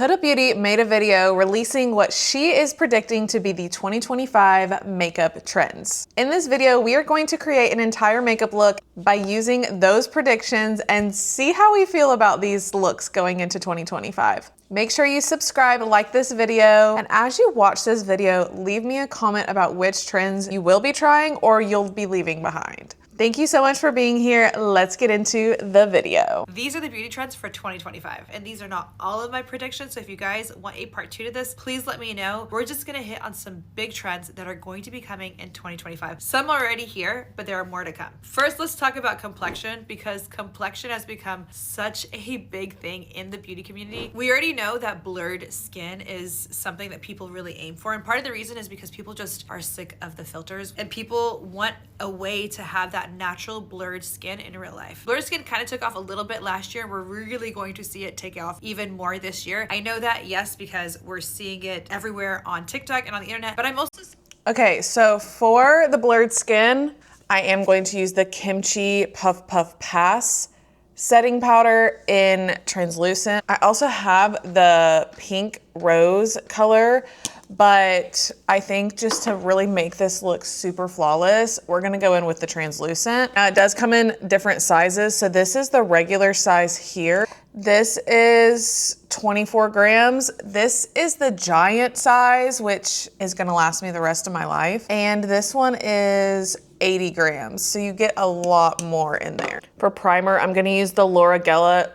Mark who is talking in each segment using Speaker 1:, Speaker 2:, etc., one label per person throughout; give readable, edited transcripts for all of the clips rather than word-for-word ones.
Speaker 1: Huda Beauty made a video releasing what she is predicting to be the 2025 makeup trends. In this video, we are going to create an entire makeup look by using those predictions and see how we feel about these looks going into 2025. Make sure you subscribe, like this video, and as you watch this video, leave me a comment about which trends you will be trying or you'll be leaving behind. Thank you so much for being here. Let's get into the video.
Speaker 2: These are the beauty trends for 2025, and these are not all of my predictions. So if you guys want a part 2 to this, please let me know. We're just gonna hit on some big trends that are going to be coming in 2025. Some are already here, but there are more to come. First, let's talk about complexion, because complexion has become such a big thing in the beauty community. We already know that blurred skin is something that people really aim for, and part of the reason is because people just are sick of the filters, and people want a way to have that natural blurred skin in real life. Blurred skin kind of took off a little bit last year, and we're really going to see it take off even more this year. I know that, yes, because we're seeing it everywhere on TikTok and on the internet, but I'm also...
Speaker 1: Okay, so for the blurred skin, I am going to use the Kimchi Puff Puff Pass setting powder in translucent. I also have the pink rose color, but I think just to really make this look super flawless, we're gonna go in with the translucent. Now it does come in different sizes. So this is the regular size here. This is 24 grams. This is the giant size, which is gonna last me the rest of my life. And this one is 80 grams. So you get a lot more in there. For primer, I'm gonna use the Laura Geller.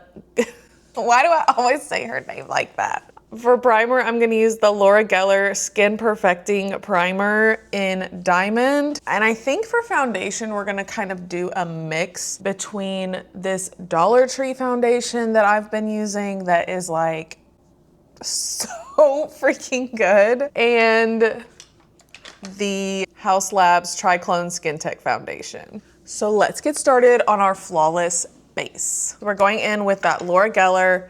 Speaker 1: Why do I always say her name like that? For primer, I'm gonna use the Laura Geller Skin Perfecting Primer in Diamond. And I think for foundation, we're gonna kind of do a mix between this Dollar Tree foundation that I've been using that is like so freaking good, and the Haus Labs Triclone Skin Tech Foundation. So let's get started on our flawless base. We're going in with that Laura Geller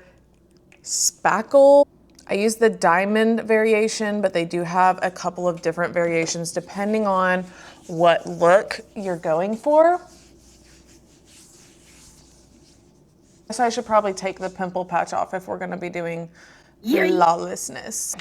Speaker 1: Spackle. I use the diamond variation, but they do have a couple of different variations depending on what look you're going for. So I should probably take the pimple patch off if we're gonna be doing flawlessness.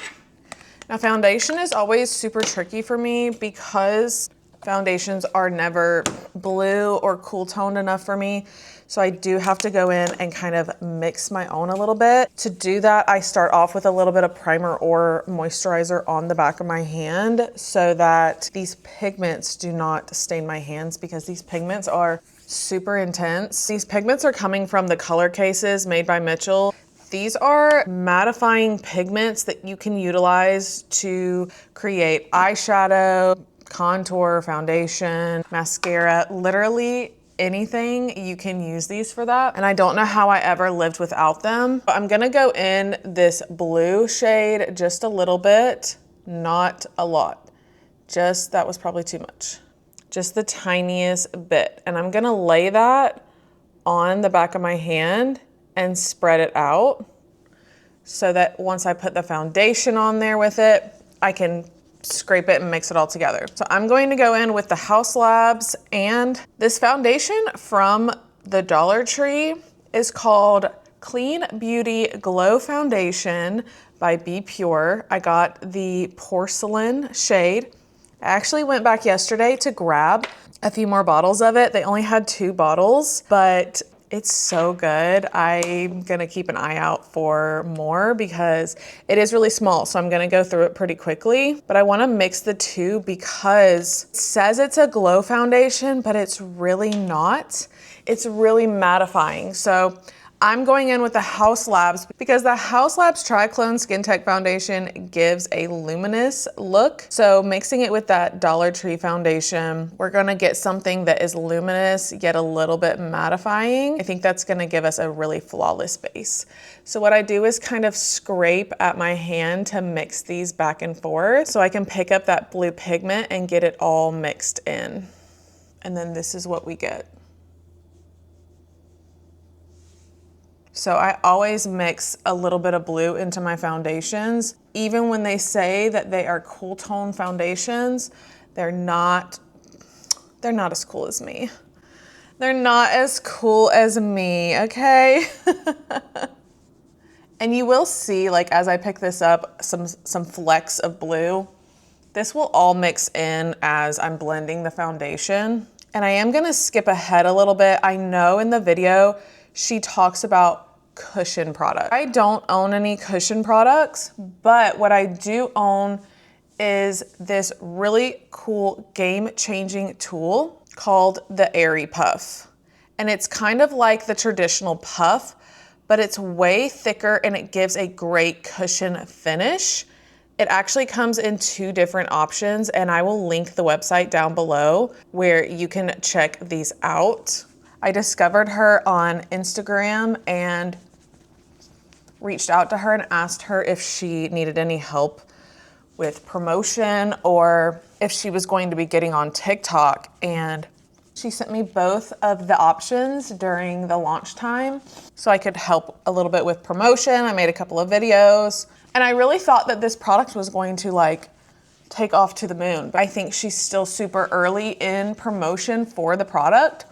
Speaker 1: Now foundation is always super tricky for me because foundations are never blue or cool toned enough for me. So I do have to go in and kind of mix my own a little bit. To do that, I start off with a little bit of primer or moisturizer on the back of my hand so that these pigments do not stain my hands, because these pigments are super intense. These pigments are coming from the color cases made by Mitchell. These are mattifying pigments that you can utilize to create eyeshadow, contour, foundation, mascara, literally anything. You can use these for that. And I don't know how I ever lived without them. I'm gonna go in this blue shade just a little bit, not a lot. Just, that was probably too much. Just the tiniest bit. And I'm gonna lay that on the back of my hand and spread it out so that once I put the foundation on there with it, I can scrape it and mix it all together. So I'm going to go in with the Haus Labs, and this foundation from the Dollar Tree is called Clean Beauty Glow Foundation by Be Pure. I got the porcelain shade. I actually went back yesterday to grab a few more bottles of it. They only had 2 bottles, but it's so good. I'm gonna keep an eye out for more because it is really small. So I'm gonna go through it pretty quickly, but I wanna mix the two because it says it's a glow foundation, but it's really not. It's really mattifying. So I'm going in with the Haus Labs because the Haus Labs Triclone Skin Tech Foundation gives a luminous look. So mixing it with that Dollar Tree foundation, we're gonna get something that is luminous yet a little bit mattifying. I think that's gonna give us a really flawless base. So what I do is kind of scrape at my hand to mix these back and forth so I can pick up that blue pigment and get it all mixed in. And then this is what we get. So I always mix a little bit of blue into my foundations. Even when they say that they are cool tone foundations, they're not as cool as me. They're not as cool as me, okay? And you will see, like, as I pick this up, some flecks of blue. This will all mix in as I'm blending the foundation. And I am gonna skip ahead a little bit. I know in the video, she talks about cushion products. I don't own any cushion products, but what I do own is this really cool game-changing tool called the Arie Puff. And it's kind of like the traditional puff, but it's way thicker and it gives a great cushion finish. It actually comes in 2 different options, and I will link the website down below where you can check these out. I discovered her on Instagram and reached out to her and asked her if she needed any help with promotion or if she was going to be getting on TikTok. And she sent me both of the options during the launch time so I could help a little bit with promotion. I made a couple of videos and I really thought that this product was going to like take off to the moon. But I think she's still super early in promotion for the product.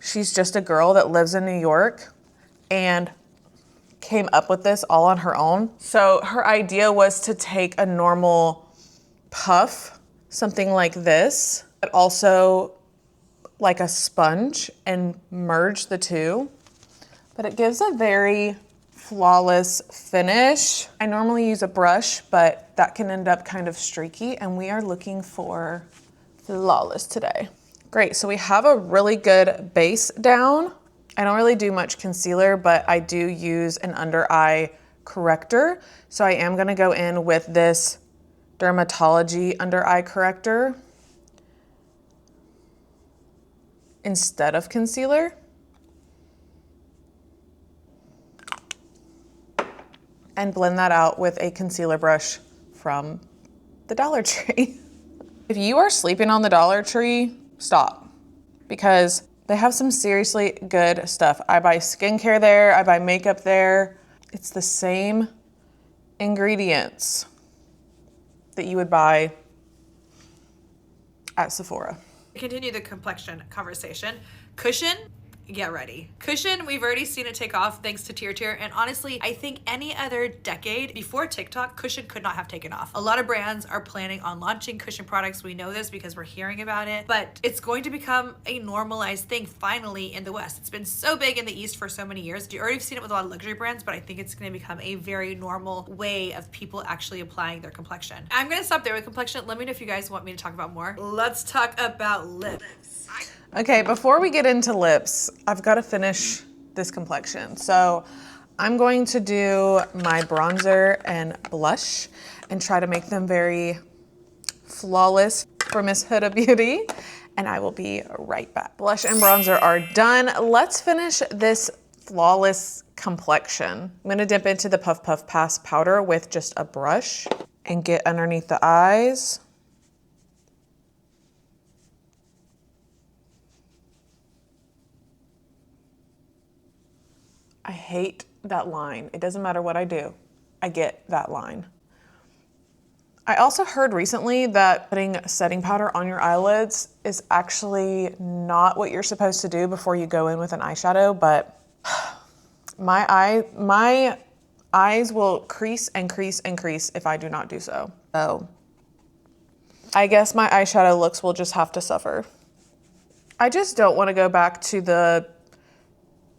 Speaker 1: She's just a girl that lives in New York and came up with this all on her own. So her idea was to take a normal puff, something like this, but also like a sponge, and merge the two. But it gives a very flawless finish. I normally use a brush, but that can end up kind of streaky, and we are looking for flawless today. Great, so we have a really good base down. I don't really do much concealer, but I do use an under eye corrector. So I am gonna go in with this Dermatology under eye corrector instead of concealer. And blend that out with a concealer brush from the Dollar Tree. If you are sleeping on the Dollar Tree, stop, because they have some seriously good stuff. I buy skincare there, I buy makeup there. It's the same ingredients that you would buy at Sephora.
Speaker 2: Continue the complexion conversation. Cushion, get ready. Cushion, we've already seen it take off thanks to Tier. And honestly, I think any other decade before TikTok, cushion could not have taken off. A lot of brands are planning on launching cushion products. We know this because we're hearing about it, but it's going to become a normalized thing finally in the West. It's been so big in the East for so many years. You already have seen it with a lot of luxury brands, but I think it's going to become a very normal way of people actually applying their complexion. I'm going to stop there with complexion. Let me know if you guys want me to talk about more. Let's talk about lips.
Speaker 1: Okay, before we get into lips, I've got to finish this complexion. So I'm going to do my bronzer and blush and try to make them very flawless for Miss Huda Beauty. And I will be right back. Blush and bronzer are done. Let's finish this flawless complexion. I'm gonna dip into the Puff Puff Pass powder with just a brush and get underneath the eyes. I hate that line. It doesn't matter what I do, I get that line. I also heard recently that putting setting powder on your eyelids is actually not what you're supposed to do before you go in with an eyeshadow, but my eyes will crease and crease and crease if I do not do so. So I guess my eyeshadow looks will just have to suffer. I just don't want to go back to the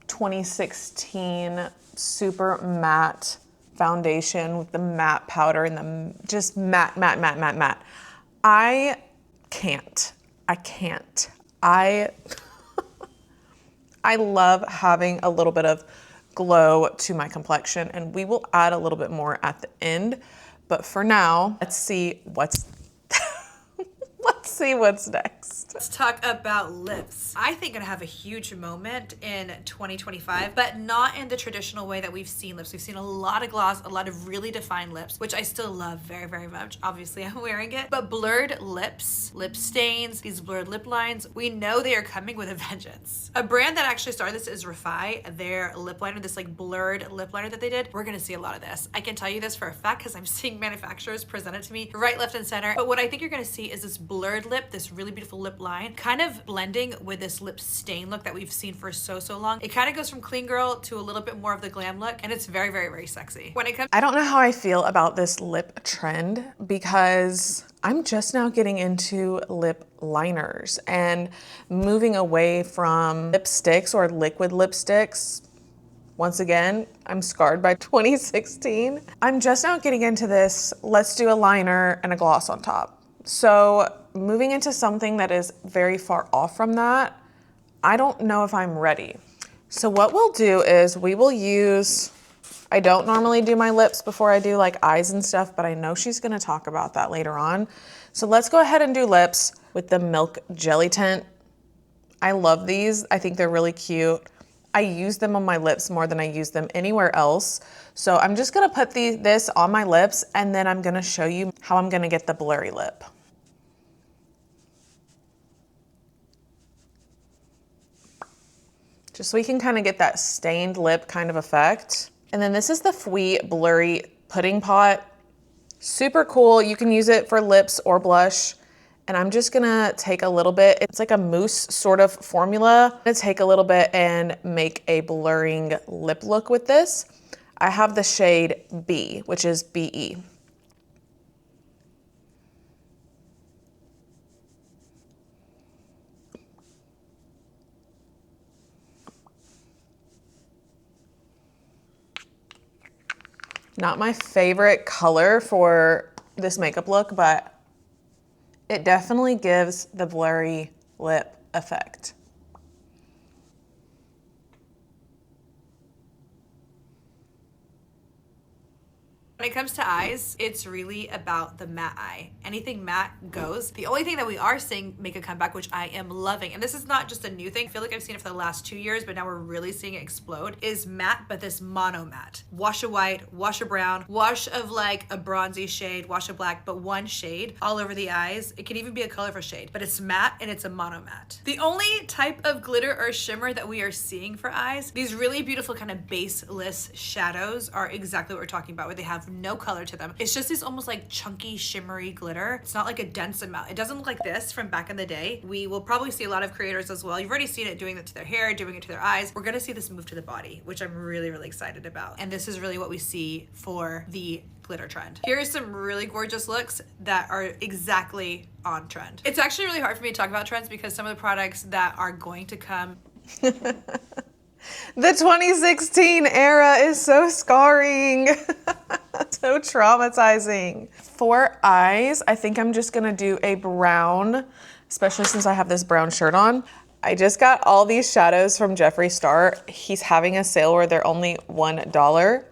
Speaker 1: 2016 super matte foundation with the matte powder and the just matte. I can't. I love having a little bit of glow to my complexion, and we will add a little bit more at the end. But for now, let's see what's next.
Speaker 2: Let's talk about lips. I think I'm gonna have a huge moment in 2025, but not in the traditional way that we've seen lips. We've seen a lot of gloss, a lot of really defined lips, which I still love very, very much. Obviously, I'm wearing it. But blurred lips, lip stains, these blurred lip lines, we know they are coming with a vengeance. A brand that actually started this is Refy. Their lip liner, this like blurred lip liner that they did, we're gonna see a lot of this. I can tell you this for a fact because I'm seeing manufacturers present it to me right, left, and center. But what I think you're gonna see is this blurred lip, this really beautiful lip line, kind of blending with this lip stain look that we've seen for so long. It kind of goes from clean girl to a little bit more of the glam look, and it's very sexy. When it comes,
Speaker 1: I don't know how I feel about this lip trend because I'm just now getting into lip liners and moving away from lipsticks or liquid lipsticks. Once again, I'm scarred by 2016. I'm just now getting into this, let's do a liner and a gloss on top. So moving into something that is very far off from that, I don't know if I'm ready. So what we'll do is we will use, I don't normally do my lips before I do like eyes and stuff, but I know she's gonna talk about that later on. So let's go ahead and do lips with the Milk Jelly Tint. I love these. I think they're really cute. I use them on my lips more than I use them anywhere else. So I'm just gonna put this on my lips and then I'm gonna show you how I'm gonna get the blurry lip. Just so we can kind of get that stained lip kind of effect. And then this is the Fui Blurry Pudding Pot. Super cool. You can use it for lips or blush. And I'm just gonna take a little bit, it's like a mousse sort of formula. I'm gonna take a little bit and make a blurring lip look with this. I have the shade B, which is BE. Not my favorite color for this makeup look, but it definitely gives the blurry lip effect.
Speaker 2: when it comes to eyes, it's really about the matte eye. Anything matte goes. The only thing that we are seeing make a comeback, which I am loving, and this is not just a new thing, I feel like I've seen it for the last 2 years, but now we're really seeing it explode, is matte, but this mono matte. Wash of white, wash of brown, wash of like a bronzy shade, wash of black, but one shade all over the eyes. It can even be a colorful shade, but it's matte and it's a mono matte. The only type of glitter or shimmer that we are seeing for eyes, these really beautiful kind of baseless shadows, are exactly what we're talking about, where they have no color to them. It's just this almost like chunky shimmery glitter. It's not like a dense amount. It doesn't look like this from back in the day. We will probably see a lot of creators as well. You've already seen it doing it to their hair, doing it to their eyes. We're gonna see this move to the body, which I'm really, really excited about. And this is really what we see for the glitter trend. Here are some really gorgeous looks that are exactly on trend. It's actually really hard for me to talk about trends because some of the products that are going to come
Speaker 1: The 2016 era is so scarring, so traumatizing. For eyes, I think I'm just gonna do a brown, especially since I have this brown shirt on. I just got all these shadows from Jeffree Star. He's having a sale where they're only $1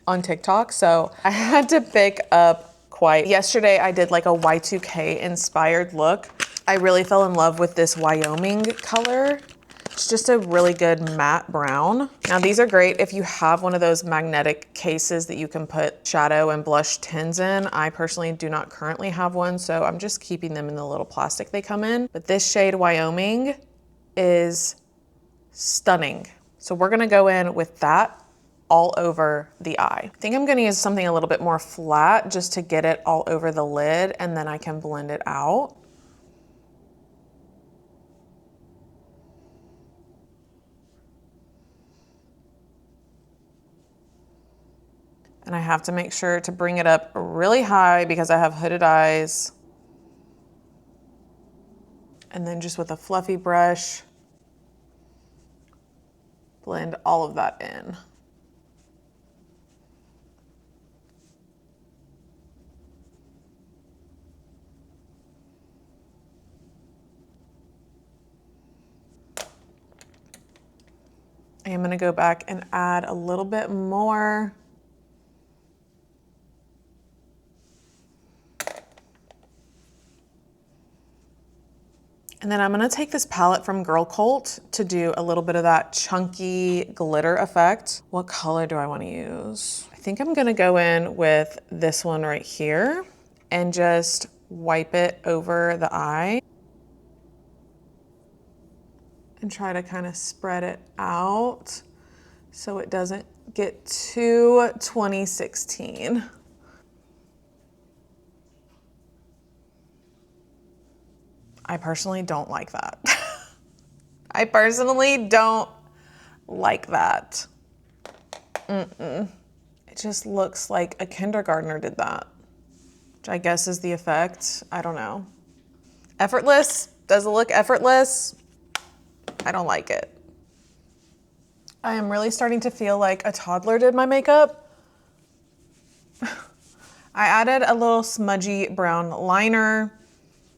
Speaker 1: on TikTok, so I had to pick up quite. Yesterday I did like a Y2K inspired look. I really fell in love with this Wyoming color. It's just a really good matte brown. Now these are great if you have one of those magnetic cases that you can put shadow and blush tins in. I personally do not currently have one, so I'm just keeping them in the little plastic they come in. But this shade Wyoming is stunning. So we're gonna go in with that all over the eye. I think I'm gonna use something a little bit more flat just to get it all over the lid, and then I can blend it out. And I have to make sure to bring it up really high because I have hooded eyes. And then just with a fluffy brush, blend all of that in. I am gonna go back and add a little bit more. And then I'm gonna take this palette from Girl Cult to do a little bit of that chunky glitter effect. What color do I wanna use? I think I'm gonna go in with this one right here and just wipe it over the eye and try to kind of spread it out so it doesn't get too 2016. I personally don't like that. I personally don't like that. It just looks like a kindergartner did that, which I guess is the effect. I don't know. Effortless? Does it look effortless? I don't like it. I am really starting to feel like a toddler did my makeup. I added a little smudgy brown liner,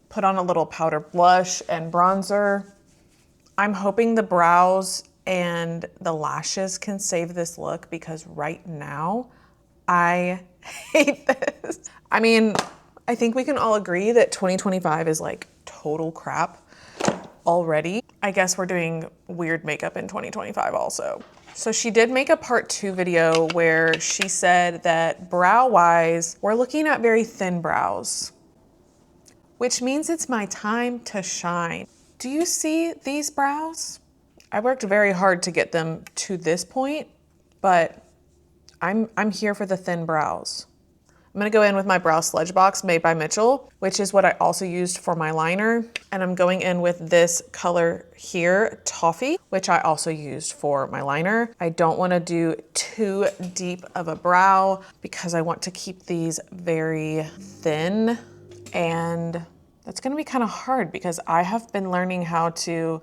Speaker 1: put on a little powder blush and bronzer. I'm hoping the brows and the lashes can save this look because right now I hate this. I mean, I think we can all agree that 2025 is like total crap already. I guess we're doing weird makeup in 2025 also. So she did make a part 2 video where she said that brow wise, we're looking at very thin brows, which means it's my time to shine. Do you see these brows? I worked very hard to get them to this point, but I'm here for the thin brows. I'm gonna go in with my brow sludge box made by Mitchell, which is what I also used for my liner. And I'm going in with this color here, Toffee, which I also used for my liner. I don't wanna do too deep of a brow because I want to keep these very thin. And that's gonna be kind of hard because I have been learning how to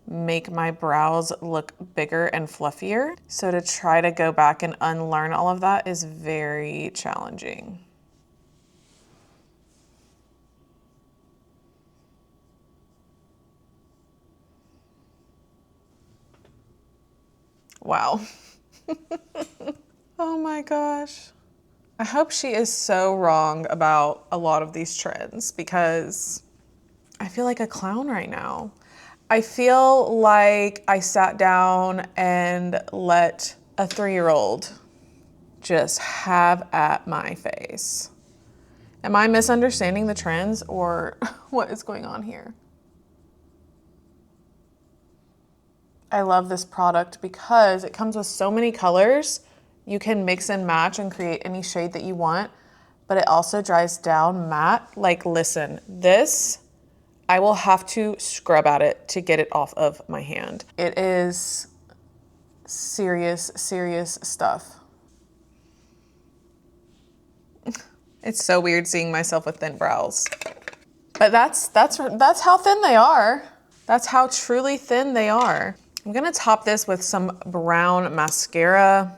Speaker 1: make my brows look bigger and fluffier. So to try to go back and unlearn all of that is very challenging. Wow. Oh my gosh. I hope she is so wrong about a lot of these trends because I feel like a clown right now. I feel like I sat down and let a 3-year-old just have at my face. Am I misunderstanding the trends or what is going on here? I love this product because it comes with so many colors. You can mix and match and create any shade that you want, but it also dries down matte. Like, listen, this, I will have to scrub at it to get it off of my hand. It is serious, serious stuff. It's so weird seeing myself with thin brows. But that's how thin they are. That's how truly thin they are. I'm gonna top this with some brown mascara,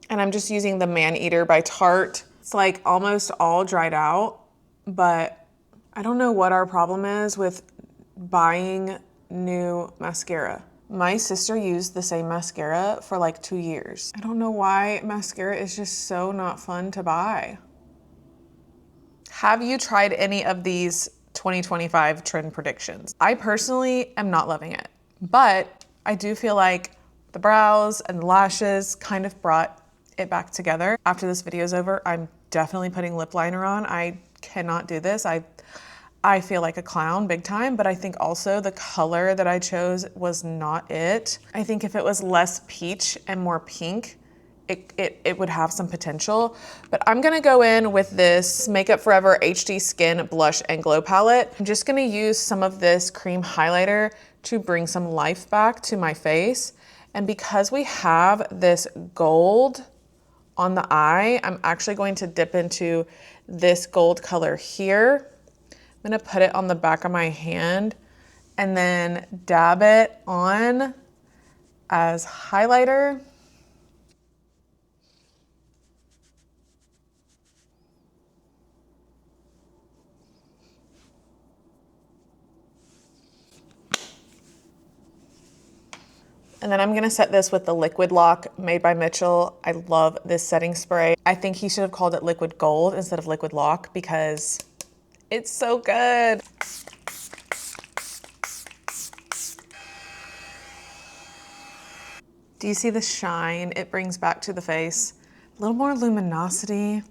Speaker 1: and I'm just using the Man Eater by Tarte. It's like almost all dried out, but I don't know what our problem is with buying new mascara. My sister used the same mascara for like 2 years. I don't know why mascara is just so not fun to buy. Have you tried any of these 2025 trend predictions? I personally am not loving it, but I do feel like the brows and the lashes kind of brought it back together. After this video is over, I'm definitely putting lip liner on. I cannot do this. I feel like a clown big time, but I think also the color that I chose was not it. I think if it was less peach and more pink, it would have some potential. But I'm gonna go in with this Makeup Forever HD Skin Blush and Glow Palette. I'm just gonna use some of this cream highlighter to bring some life back to my face. And because we have this gold on the eye, I'm actually going to dip into this gold color here. I'm gonna put it on the back of my hand and then dab it on as highlighter. And then I'm gonna set this with the Liquid Lock made by Mitchell. I love this setting spray. I think he should have called it Liquid Gold instead of Liquid Lock because it's so good. Do you see the shine it brings back to the face? A little more luminosity.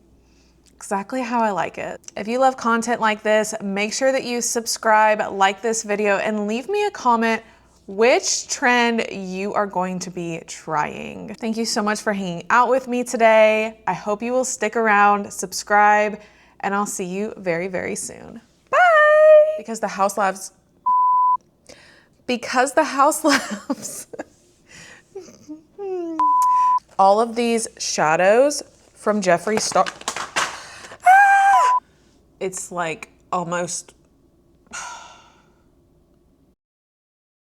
Speaker 1: Exactly how I like it. If you love content like this, make sure that you subscribe, like this video, and leave me a comment which trend you are going to be trying. Thank you so much for hanging out with me today. I hope you will stick around, subscribe, and I'll see you very, very soon. Bye! Because the house labs because the house laughs. All of these shadows from Jeffree Star. It's like almost